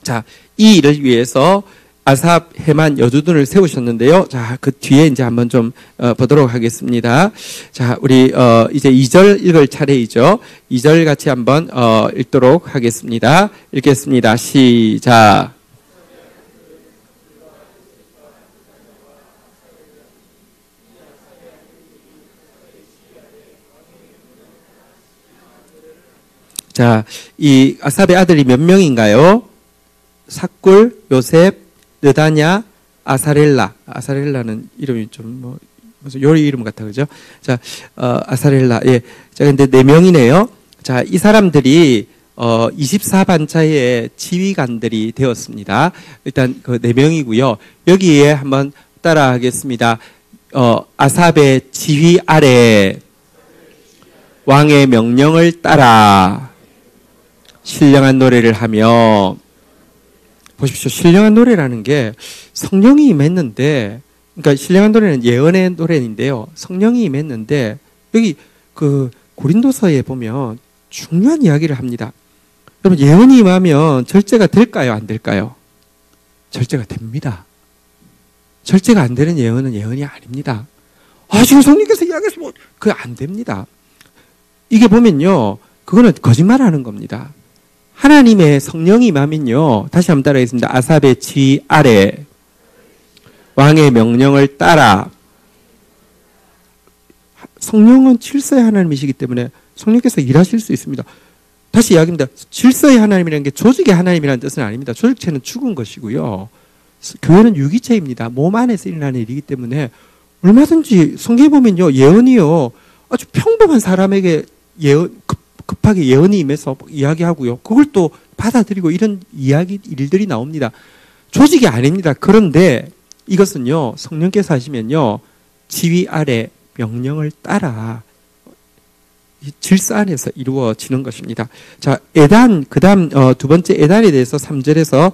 자, 이 일을 위해서 아삽, 헤만, 여두둔을 세우셨는데요. 자, 그 뒤에 이제 한번 좀 보도록 하겠습니다. 자, 우리 이제 2절 읽을 차례이죠. 2절 같이 한번 읽도록 하겠습니다. 읽겠습니다. 시작. 자, 이 아삽의 아들이 몇 명인가요? 삭굴, 요셉, 느다냐, 아사렐라. 아사렐라는 이름이 좀 무슨 요리 이름 같아, 그죠? 자, 아사렐라. 예. 자, 근데 4명이네요. 자, 이 사람들이 24반차의 지휘관들이 되었습니다. 일단 그 4명이고요. 여기에 한번 따라 하겠습니다. 아삽의 지휘 아래 왕의 명령을 따라 신령한 노래를 하며, 보십시오. 신령한 노래라는 게 성령이 임했는데, 그러니까 신령한 노래는 예언의 노래인데요. 성령이 임했는데, 여기 그 고린도서에 보면 중요한 이야기를 합니다. 여러분, 예언이 임하면 절제가 될까요? 안 될까요? 절제가 됩니다. 절제가 안 되는 예언은 예언이 아닙니다. 지금 성령께서 이야기해서 그거 안 됩니다. 이게 보면요, 그거는 거짓말하는 겁니다. 하나님의 성령이 임하면요, 다시 한번 따라하겠습니다. 아삽의 지휘 아래 왕의 명령을 따라. 성령은 질서의 하나님이시기 때문에 성령께서 일하실 수 있습니다. 다시 이야기합니다. 질서의 하나님이라는 게 조직의 하나님이라는 뜻은 아닙니다. 조직체는 죽은 것이고요. 교회는 유기체입니다. 몸 안에서 일어나는 일이기 때문에 얼마든지 성경에 보면요, 예언이요, 아주 평범한 사람에게 급하게 예언이 임해서 이야기하고요. 그걸 또 받아들이고 이런 일들이 나옵니다. 조직이 아닙니다. 그런데 이것은요, 성령께서 하시면요, 지휘 아래 명령을 따라 질서 안에서 이루어지는 것입니다. 자, 에단, 그 다음, 두 번째 에단에 대해서 3절에서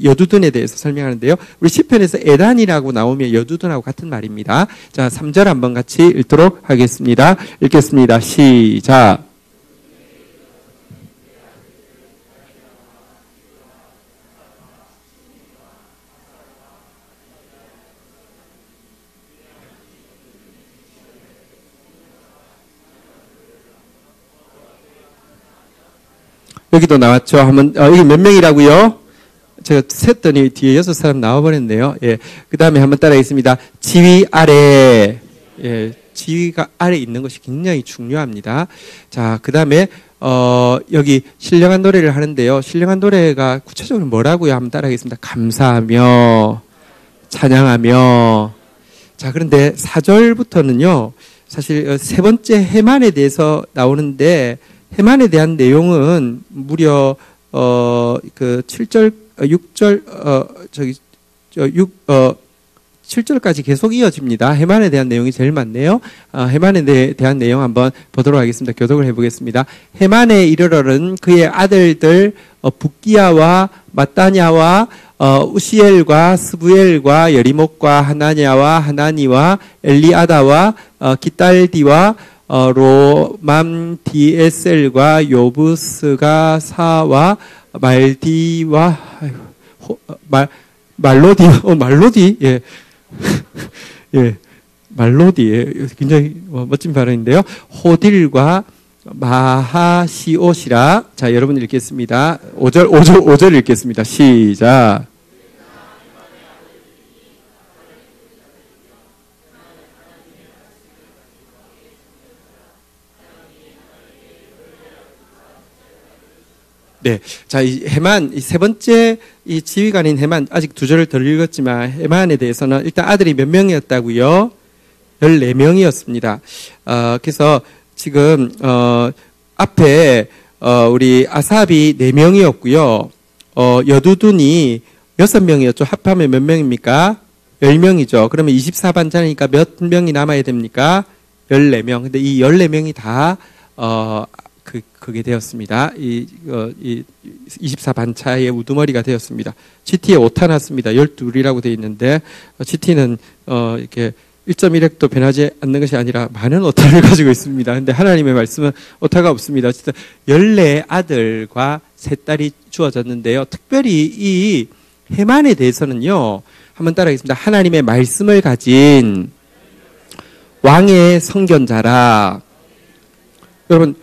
여두둔에 대해서 설명하는데요. 우리 시편에서 에단이라고 나오면 여두둔하고 같은 말입니다. 자, 3절 한번 같이 읽도록 하겠습니다. 읽겠습니다. 시작. 여기도 나왔죠. 한번, 이게 몇 명이라고요? 제가 셌더니 뒤에 6사람 나와버렸네요. 예. 그 다음에 한번 따라하겠습니다. 지위 아래. 예. 지위가 아래 있는 것이 굉장히 중요합니다. 자, 그 다음에, 여기 신령한 노래를 하는데요. 신령한 노래가 구체적으로 뭐라고요? 한번 따라하겠습니다. 감사하며, 찬양하며. 자, 그런데 4절부터는요, 사실 세 번째 해만에 대해서 나오는데, 해만에 대한 내용은 무려, 그 7절, 6절, 7절까지 계속 이어집니다. 해만에 대한 내용이 제일 많네요. 해만에 대한 내용 한번 보도록 하겠습니다. 교독을 해보겠습니다. 해만에 이르러는 그의 아들들 붓기야와 마따냐와 우시엘과 스부엘과 여리목과 하나냐와 하나니와 엘리아다와 기딸디와 로맘디에셀과 요부스가 사와 말디와 말로디, 예. 예, 말로디, 예. 굉장히 멋진 발언인데요. 호딜과 마하시옷이라. 자, 여러분 읽겠습니다. 5절 읽겠습니다. 시작. 네. 자, 이 해만, 이 세 번째 이 지휘관인 해만, 아직 2절을 덜 읽었지만, 해만에 대해서는 일단 아들이 몇 명이었다고요? 14명이었습니다. 그래서 지금, 앞에, 우리 아삽이 4명이었고요. 여두둔이 6명이었죠. 합하면 몇 명입니까? 10명이죠. 그러면 24반차니까 몇 명이 남아야 됩니까? 14명. 근데 이 14명이 다, 그게 되었습니다. 이 24반차의 우두머리가 되었습니다. GT에 오타 났습니다. 12이라고 되어 있는데, GT는, 이렇게 1.1획도 변하지 않는 것이 아니라 많은 오타를 가지고 있습니다. 근데 하나님의 말씀은 오타가 없습니다. 진짜 14아들과 3딸이 주어졌는데요. 특별히 이 해만에 대해서는요, 한번 따라하겠습니다. 하나님의 말씀을 가진 왕의 선견자라. 여러분,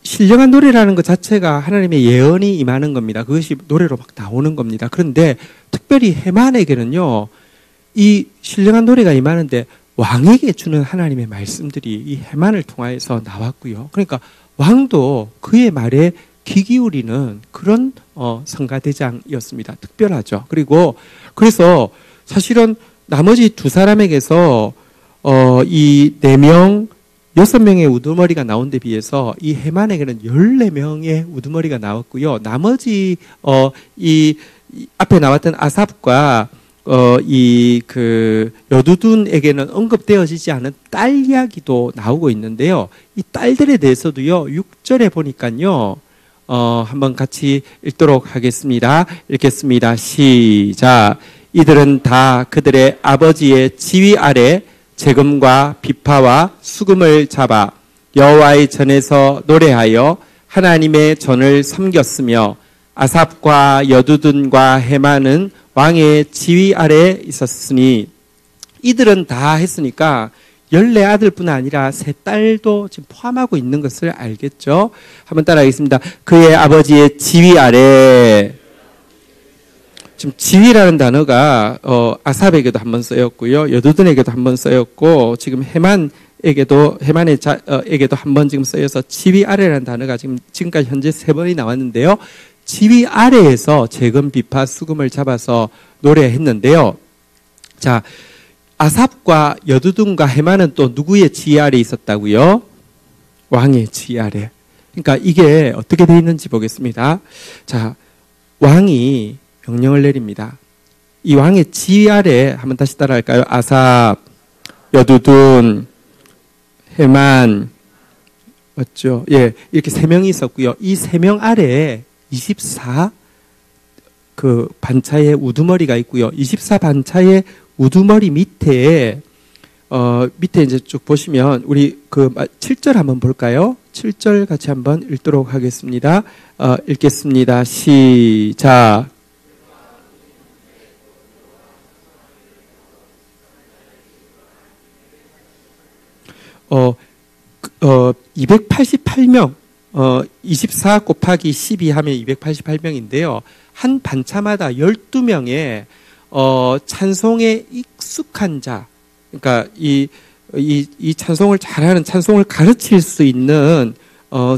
신령한 노래라는 것 자체가 하나님의 예언이 임하는 겁니다. 그것이 노래로 막 나오는 겁니다. 그런데 특별히 해만에게는요, 이 신령한 노래가 임하는데 왕에게 주는 하나님의 말씀들이 이 해만을 통하여서 나왔고요. 그러니까 왕도 그의 말에 귀 기울이는 그런 성가대장이었습니다. 특별하죠. 그래서 사실은 나머지 2사람에게서 이 4명, 6명의 우두머리가 나온 데 비해서 이 해만에게는 14명의 우두머리가 나왔고요. 나머지 이 앞에 나왔던 아삽과 여두둔에게는 언급되어지지 않은 딸 이야기도 나오고 있는데요. 이 딸들에 대해서도요, 6절에 보니까요, 한번 같이 읽도록 하겠습니다. 읽겠습니다. 시작. 이들은 다 그들의 아버지의 지위 아래 재금과 비파와 수금을 잡아 여호와의 전에서 노래하여 하나님의 전을 섬겼으며 아삽과 여두둔과 해만은 왕의 지위 아래 있었으니 이들은 다 했으니까 14아들뿐 아니라 3딸도 지금 포함하고 있는 것을 알겠죠? 한번 따라하겠습니다. 그의 아버지의 지위 아래. 지금 지위라는 단어가 아삽에게도 한번 쓰였고요. 여두둔에게도 한번 쓰였고 지금 해만에게도 한번 지금 쓰여서 지위 아래라는 단어가 지금까지 현재 3번이 나왔는데요. 지위 아래에서 재금, 비파, 수금을 잡아서 노래했는데요. 자, 아삽과 여두둔과 해만은 또 누구의 지위 아래 있었다고요? 왕의 지위 아래. 그러니까 이게 어떻게 되어 있는지 보겠습니다. 자, 왕이 명령을 내립니다. 이 왕의 지위 아래 한번 다시 따라할까요? 아삽, 여두둔, 해만, 맞죠? 예, 이렇게 3명이 있었고요. 이 3명 아래에 24 반차의 우두머리가 있고요. 24반차의 우두머리 밑에 이제 쭉 보시면 우리 7절 한번 볼까요? 7절 같이 한번 읽도록 하겠습니다. 읽겠습니다. 시작. 288명 24 곱하기 12 하면 288명인데요. 한 반차마다 12명의 찬송에 익숙한 자, 그러니까 이 찬송을 잘하는, 찬송을 가르칠 수 있는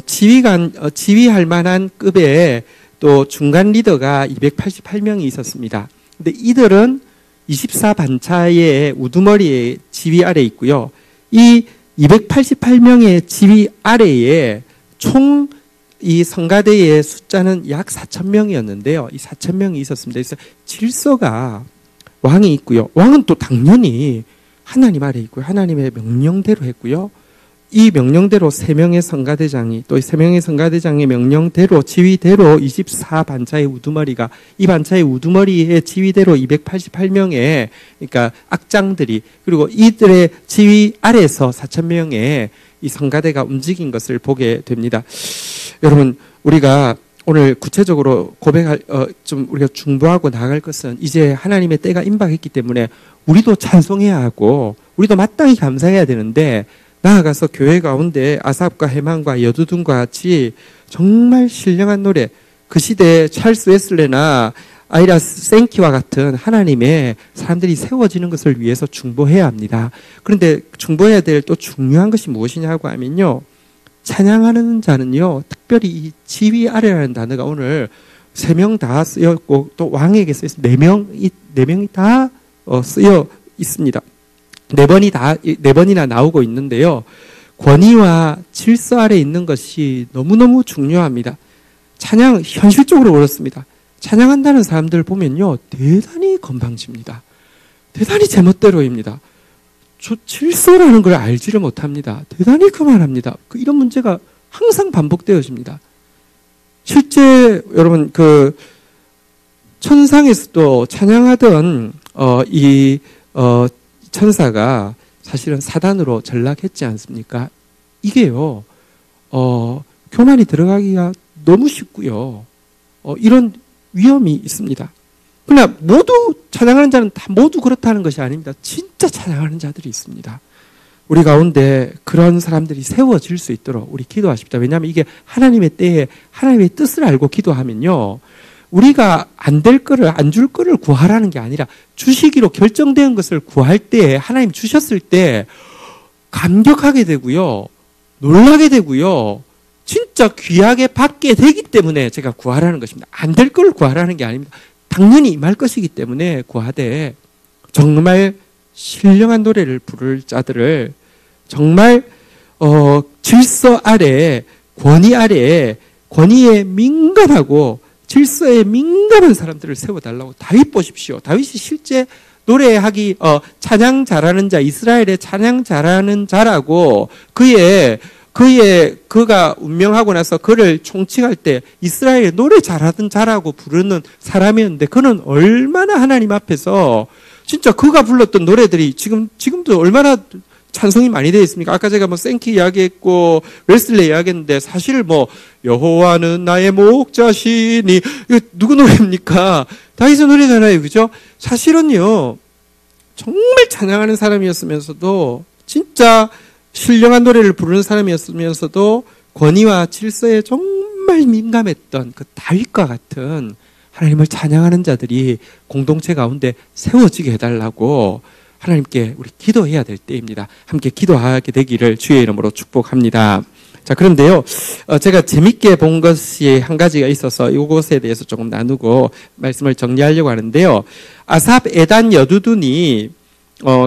지휘할 만한 급의 또 중간 리더가 288명이 있었습니다. 근데 이들은 24반차의 우두머리의 지휘 아래 있고요. 이 288명의 지휘 아래에 총 이 성가대의 숫자는 약 4,000명이었는데요. 이 4,000명이 있었습니다. 그래서 질서가 왕이 있고요. 왕은 또 당연히 하나님 아래 있고요. 하나님의 명령대로 했고요. 이 명령대로 3명의 성가대장이, 또 3명의 성가대장의 명령대로, 지휘대로 24반차의 우두머리가, 이 반차의 우두머리의 지휘대로 288명의, 그러니까 악장들이, 그리고 이들의 지휘 아래에서 4,000명의 이 성가대가 움직인 것을 보게 됩니다. 여러분, 우리가 오늘 구체적으로 좀 우리가 중보하고 나아갈 것은 이제 하나님의 때가 임박했기 때문에 우리도 찬송해야 하고, 우리도 마땅히 감사해야 되는데, 나아가서 교회 가운데 아삽과 헤만과 여두둔과 같이 정말 신령한 노래, 그 시대에 찰스 웨슬레나 아이라 생키와 같은 하나님의 사람들이 세워지는 것을 위해서 중보해야 합니다. 그런데 중보해야 될 또 중요한 것이 무엇이냐고 하면요, 찬양하는 자는요, 특별히 이 지휘 아래라는 단어가 오늘 3명 다 쓰였고, 또 왕에게 쓰여서 4명이 다 쓰여 있습니다. 4번이나 나오고 있는데요. 권위와 질서 아래 있는 것이 너무너무 중요합니다. 찬양, 현실적으로 그렇습니다. 찬양한다는 사람들 보면요, 대단히 건방집니다. 대단히 제멋대로입니다. 질서라는 걸 알지를 못합니다. 대단히 그만합니다. 이런 문제가 항상 반복되어집니다. 실제 여러분, 천상에서도 찬양하던 천사가 사실은 사단으로 전락했지 않습니까? 이게요, 교만이 들어가기가 너무 쉽고요. 이런 위험이 있습니다. 그러나 모두 찬양하는 자는 다 모두 그렇다는 것이 아닙니다. 진짜 찬양하는 자들이 있습니다. 우리 가운데 그런 사람들이 세워질 수 있도록 우리 기도하십시다. 왜냐하면 이게 하나님의 때에 하나님의 뜻을 알고 기도하면요, 우리가 안 줄 거를 구하라는 게 아니라 주시기로 결정된 것을 구할 때, 하나님 주셨을 때 감격하게 되고요, 놀라게 되고요, 진짜 귀하게 받게 되기 때문에 제가 구하라는 것입니다. 안 될 걸 구하라는 게 아닙니다. 당연히 임할 것이기 때문에 구하되, 정말 신령한 노래를 부를 자들을 정말 질서 아래, 권위 아래, 권위에 민감하고 질서에 민감한 사람들을 세워달라고. 다윗 보십시오. 다윗이 실제 노래하기, 찬양 잘하는 자, 이스라엘의 찬양 잘하는 자라고 그가 운명하고 나서 그를 총칭할 때 이스라엘의 노래 잘하던 자라고 부르는 사람이었는데, 그는 얼마나 하나님 앞에서 진짜 그가 불렀던 노래들이 지금도 얼마나 찬송이 많이 되어 있습니까? 아까 제가 생키 이야기했고 웨슬레 이야기했는데, 사실 여호와는 나의 목자시니, 이거 누구 노래입니까? 다윗의 노래잖아요. 그죠? 사실은요, 정말 찬양하는 사람이었으면서도, 진짜 신령한 노래를 부르는 사람이었으면서도 권위와 질서에 정말 민감했던 그 다윗과 같은 하나님을 찬양하는 자들이 공동체 가운데 세워지게 해달라고 하나님께 우리 기도해야 될 때입니다. 함께 기도하게 되기를 주의 이름으로 축복합니다. 자, 그런데요, 제가 재밌게 본 것이 한 가지가 있어서 이것에 대해서 조금 나누고 말씀을 정리하려고 하는데요. 아삽, 에단, 여두둔이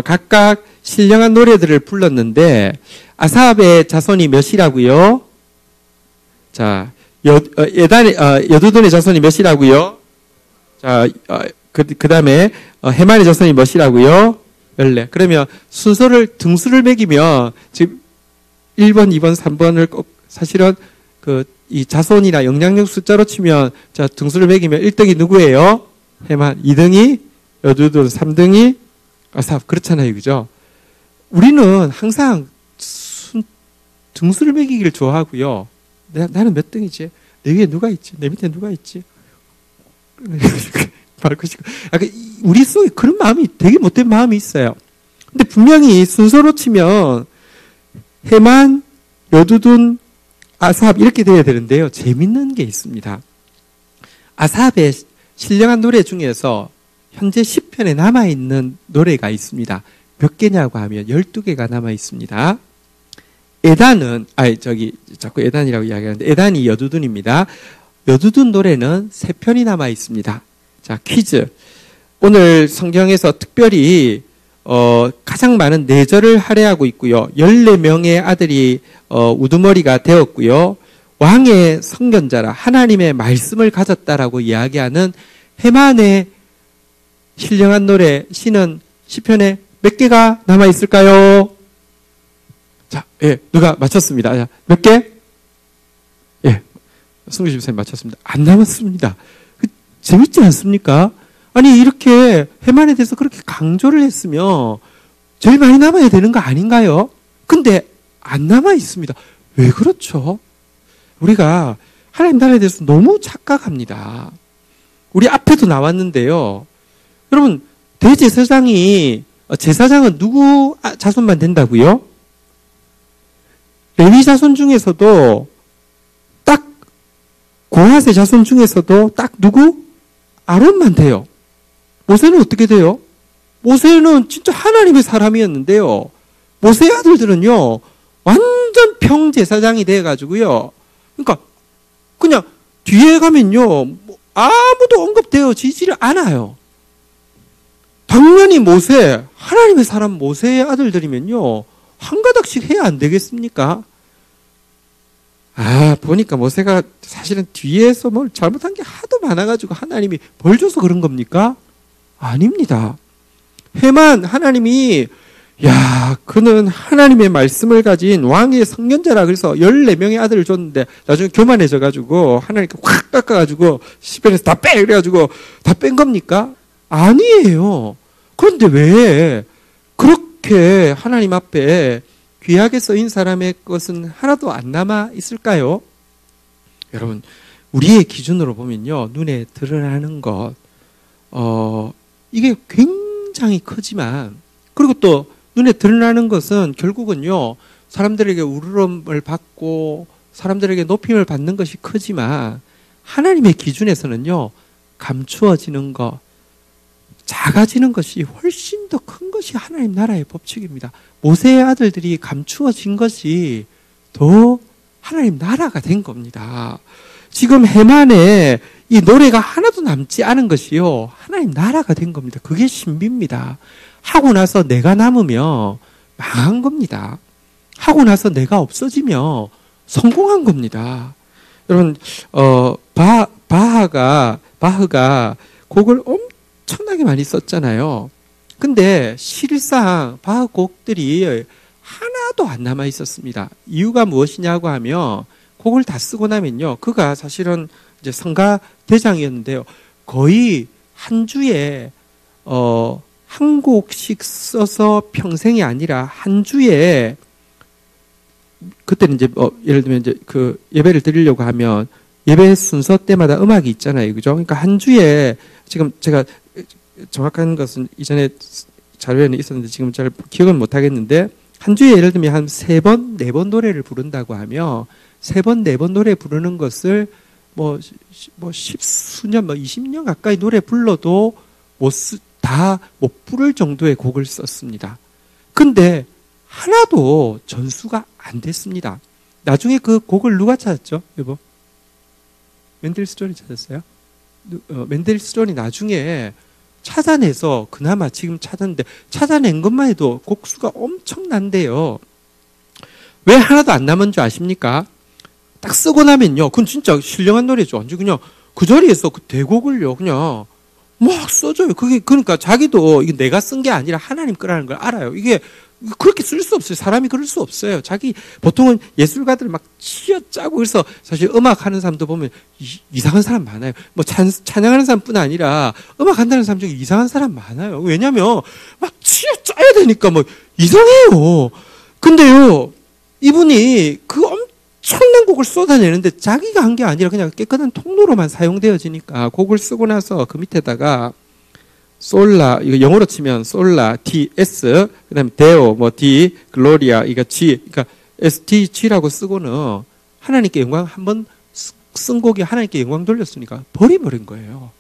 각각 신령한 노래들을 불렀는데, 아삽의 자손이 몇이라고요? 자, 여두둔의 자손이 몇이라고요? 자, 그 다음에 헤만의 자손이 몇이라고요? 14. 그러면 등수를 매기면 지금 1번, 2번, 3번을 꼭 사실은 이 자손이나 영향력 숫자로 치면, 자, 등수를 매기면 1등이 누구예요? 헤만. 2등이 여두둔, 3등이 아삽. 그렇잖아요. 그죠? 우리는 항상 등수를 매기기를 좋아하고요. 나는 몇 등이지? 내 위에 누가 있지? 내 밑에 누가 있지? 우리 속에 그런 마음이, 되게 못된 마음이 있어요. 근데 분명히 순서로 치면 헤만, 여두둔, 아삽 이렇게 돼야 되는데요. 재밌는 게 있습니다. 아삽의 신령한 노래 중에서 현재 시편에 남아있는 노래가 있습니다. 몇 개냐고 하면 12개가 남아있습니다. 에단은, 자꾸 에단이라고 이야기하는데, 에단이 여두둔입니다. 여두둔 노래는 3편이 남아있습니다. 자, 퀴즈. 오늘 성경에서 특별히, 가장 많은 4절을 할애하고 있고요. 14명의 아들이, 우두머리가 되었고요. 왕의 선견자라 하나님의 말씀을 가졌다라고 이야기하는 해만의 신령한 노래, 시는 시편에 몇 개가 남아있을까요? 자, 예, 누가 맞췄습니다. 자, 몇 개? 예, 승규 집사님 맞췄습니다. 안 남았습니다. 재밌지 않습니까? 아니, 이렇게 해만에 대해서 그렇게 강조를 했으면 제일 많이 남아야 되는 거 아닌가요? 근데 안 남아 있습니다. 왜 그렇죠? 우리가 하나님 나라에 대해서 너무 착각합니다. 우리 앞에도 나왔는데요. 여러분, 대제사장이, 제사장은 누구 자손만 된다고요? 레위 자손 중에서도 딱, 고핫의 자손 중에서도 딱 누구? 아론만 돼요. 모세는 어떻게 돼요? 모세는 진짜 하나님의 사람이었는데요. 모세의 아들들은요, 완전 평제사장이 돼가지고요. 그러니까, 그냥 뒤에 가면요, 아무도 언급되어지지를 않아요. 당연히 모세, 하나님의 사람 모세의 아들들이면요, 한 가닥씩 해야 안 되겠습니까? 보니까 모세가 사실은 뒤에서 뭘 잘못한 게 하도 많아가지고 하나님이 벌 줘서 그런 겁니까? 아닙니다. 해만 하나님이, 그는 하나님의 말씀을 가진 왕의 성견자라 그래서 14명의 아들을 줬는데 나중에 교만해져가지고 하나님께 확 깎아가지고 시편에서 다 빼! 그래가지고 다 뺀 겁니까? 아니에요. 그런데 왜 그렇게 하나님 앞에 귀하게 쓰인 사람의 것은 하나도 안 남아 있을까요? 여러분, 우리의 기준으로 보면요, 눈에 드러나는 것, 이게 굉장히 크지만, 그리고 또 눈에 드러나는 것은 결국은요, 사람들에게 우러름을 받고 사람들에게 높임을 받는 것이 크지만 하나님의 기준에서는요, 감추어지는 것, 작아지는 것이 훨씬 더 큰 것이 하나님 나라의 법칙입니다. 모세의 아들들이 감추어진 것이 더 하나님 나라가 된 겁니다. 지금 해만에 이 노래가 하나도 남지 않은 것이요, 하나님 나라가 된 겁니다. 그게 신비입니다. 하고 나서 내가 남으면 망한 겁니다. 하고 나서 내가 없어지면 성공한 겁니다. 여러분, 바흐가 곡을 엄청나게 많이 썼잖아요. 근데 실상 바흐 곡들이 하나도 안 남아 있었습니다. 이유가 무엇이냐고 하면 곡을 다 쓰고 나면요, 그가 사실은 이제 성가 대장이었는데요, 거의 한 주에 한 곡씩 써서 평생이 아니라 한 주에, 그때는 이제 예를 들면 이제 그 예배를 드리려고 하면 예배 순서 때마다 음악이 있잖아요, 그죠? 그러니까 한 주에, 지금 제가 정확한 것은 이전에 자료에는 있었는데 지금 잘 기억은 못 하겠는데, 한 주에 예를 들면 한 3번, 4번 노래를 부른다고 하면 3번, 4번 노래 부르는 것을 뭐 십수년, 20년 가까이 노래 불러도 다 못 부를 정도의 곡을 썼습니다. 근데 하나도 전수가 안 됐습니다. 나중에 그 곡을 누가 찾았죠? 여보? 맨델스존이 찾았어요? 맨델스존이 나중에 찾아내서 그나마 지금 찾았는데, 찾아낸 것만 해도 곡수가 엄청난데요. 왜 하나도 안 남은 줄 아십니까? 딱 쓰고 나면요, 그건 진짜 신령한 노래죠. 완전 그냥 그 자리에서 그 대곡을요, 그냥 막 써줘요. 그게, 그러니까 자기도 이게 내가 쓴 게 아니라 하나님 거라는 걸 알아요. 이게 그렇게 쓸 수 없어요. 사람이 그럴 수 없어요. 보통은 예술가들 막 치어짜고, 그래서 사실 음악 하는 사람도 보면 이상한 사람 많아요. 뭐 찬양하는 사람뿐 아니라 음악 한다는 사람 중에 이상한 사람 많아요. 왜냐면 막 치어짜야 되니까 뭐 이상해요. 근데요, 이분이 그 엄청난 곡을 쏟아내는데 자기가 한 게 아니라 그냥 깨끗한 통로로만 사용되어지니까 곡을 쓰고 나서 그 밑에다가 솔라, 이거 영어로 치면 솔라, T, S, 그 다음에 데오, D, 글로리아, 이거 G, 그러니까 S, T, G라고 쓰고는 하나님께 영광 한번 쓴 곡이 하나님께 영광 돌렸으니까 버린 거예요.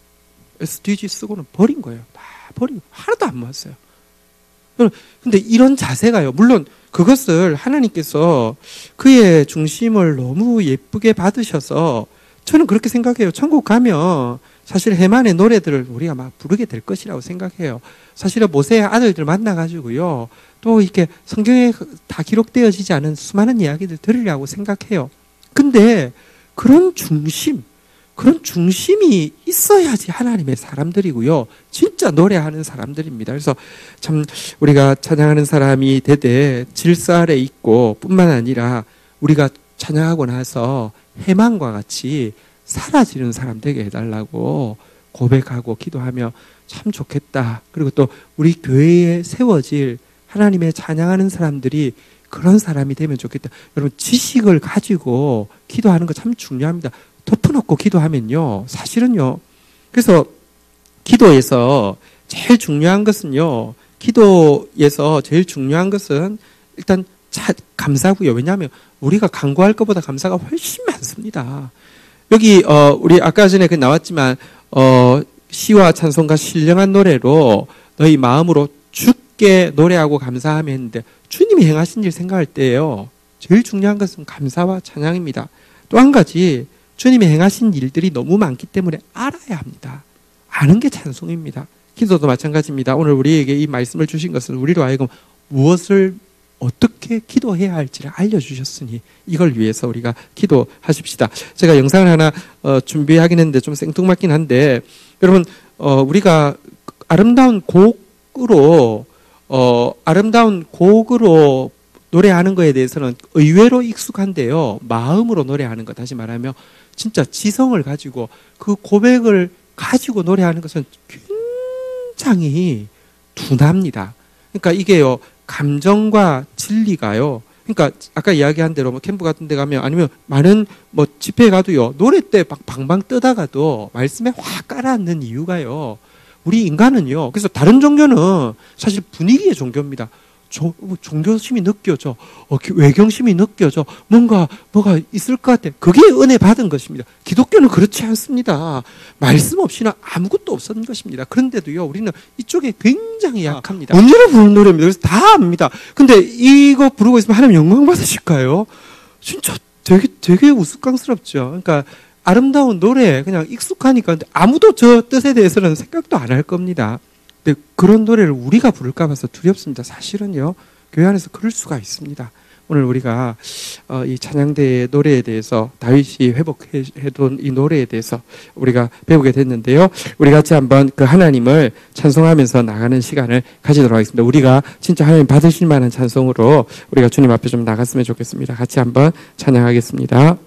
SDG 쓰고는 버린 거예요. 다 버리고 하나도 안 모았어요. 근데 이런 자세가요. 물론 그것을 하나님께서 그의 중심을 너무 예쁘게 받으셔서 저는 그렇게 생각해요. 천국 가면 사실 해만의 노래들을 우리가 막 부르게 될 것이라고 생각해요. 사실은 모세의 아들들 만나가지고요. 또 이렇게 성경에 다 기록되어지지 않은 수많은 이야기들 들으려고 생각해요. 근데 그런 중심이 있어야지 하나님의 사람들이고요. 진짜 노래하는 사람들입니다. 그래서 참 우리가 찬양하는 사람이 되되 질서 아래 있고 뿐만 아니라 우리가 찬양하고 나서 해망과 같이 사라지는 사람 되게 해달라고 고백하고 기도하며 참 좋겠다. 그리고 또 우리 교회에 세워질 하나님의 찬양하는 사람들이 그런 사람이 되면 좋겠다. 여러분 지식을 가지고 기도하는 거 참 중요합니다. 덮어놓고 기도하면요. 사실은요. 그래서 기도에서 제일 중요한 것은요. 기도에서 제일 중요한 것은 일단 감사고요. 왜냐하면 우리가 간구할 것보다 감사가 훨씬 많습니다. 여기 우리 아까 전에 나왔지만 시와 찬송과 신령한 노래로 너희 마음으로 주께 노래하고 감사하며 했는데 주님이 행하신 일 생각할 때예요. 제일 중요한 것은 감사와 찬양입니다. 또 한 가지 주님이 행하신 일들이 너무 많기 때문에 알아야 합니다. 아는 게 찬송입니다. 기도도 마찬가지입니다. 오늘 우리에게 이 말씀을 주신 것은 우리로 하여금 무엇을 어떻게 기도해야 할지를 알려주셨으니 이걸 위해서 우리가 기도하십시다. 제가 영상을 하나 준비하긴 했는데 좀 생뚱맞긴 한데 여러분 우리가 아름다운 곡으로 노래하는 거에 대해서는 의외로 익숙한데요. 마음으로 노래하는 것, 다시 말하면 진짜 지성을 가지고 그 고백을 가지고 노래하는 것은 굉장히 둔합니다. 그러니까 이게요. 감정과 진리가요. 그러니까 아까 이야기한 대로 뭐 캠프 같은 데 가면 아니면 많은 뭐 집회에 가도요. 노래 때 막 방방 뜨다가도 말씀에 확 깔아앉는 이유가요. 우리 인간은요. 그래서 다른 종교는 사실 분위기의 종교입니다. 종교심이 느껴져. 외경심이 느껴져. 뭐가 있을 것 같아. 그게 은혜 받은 것입니다. 기독교는 그렇지 않습니다. 말씀 없이는 아무것도 없었던 것입니다. 그런데도요, 우리는 이쪽에 굉장히 약합니다. 언제나 부르는 노래입니다. 그래서 다 압니다. 근데 이거 부르고 있으면 하나님 영광 받으실까요? 진짜 되게 우스꽝스럽죠. 그러니까 아름다운 노래, 그냥 익숙하니까 아무도 저 뜻에 대해서는 생각도 안 할 겁니다. 근데 그런 노래를 우리가 부를까 봐서 두렵습니다. 사실은요, 교회 안에서 그럴 수가 있습니다. 오늘 우리가 이 찬양대의 노래에 대해서 다윗이 회복해둔 이 노래에 대해서 우리가 배우게 됐는데요. 우리 같이 한번 그 하나님을 찬송하면서 나가는 시간을 가지도록 하겠습니다. 우리가 진짜 하나님 받으실 만한 찬송으로 우리가 주님 앞에 좀 나갔으면 좋겠습니다. 같이 한번 찬양하겠습니다.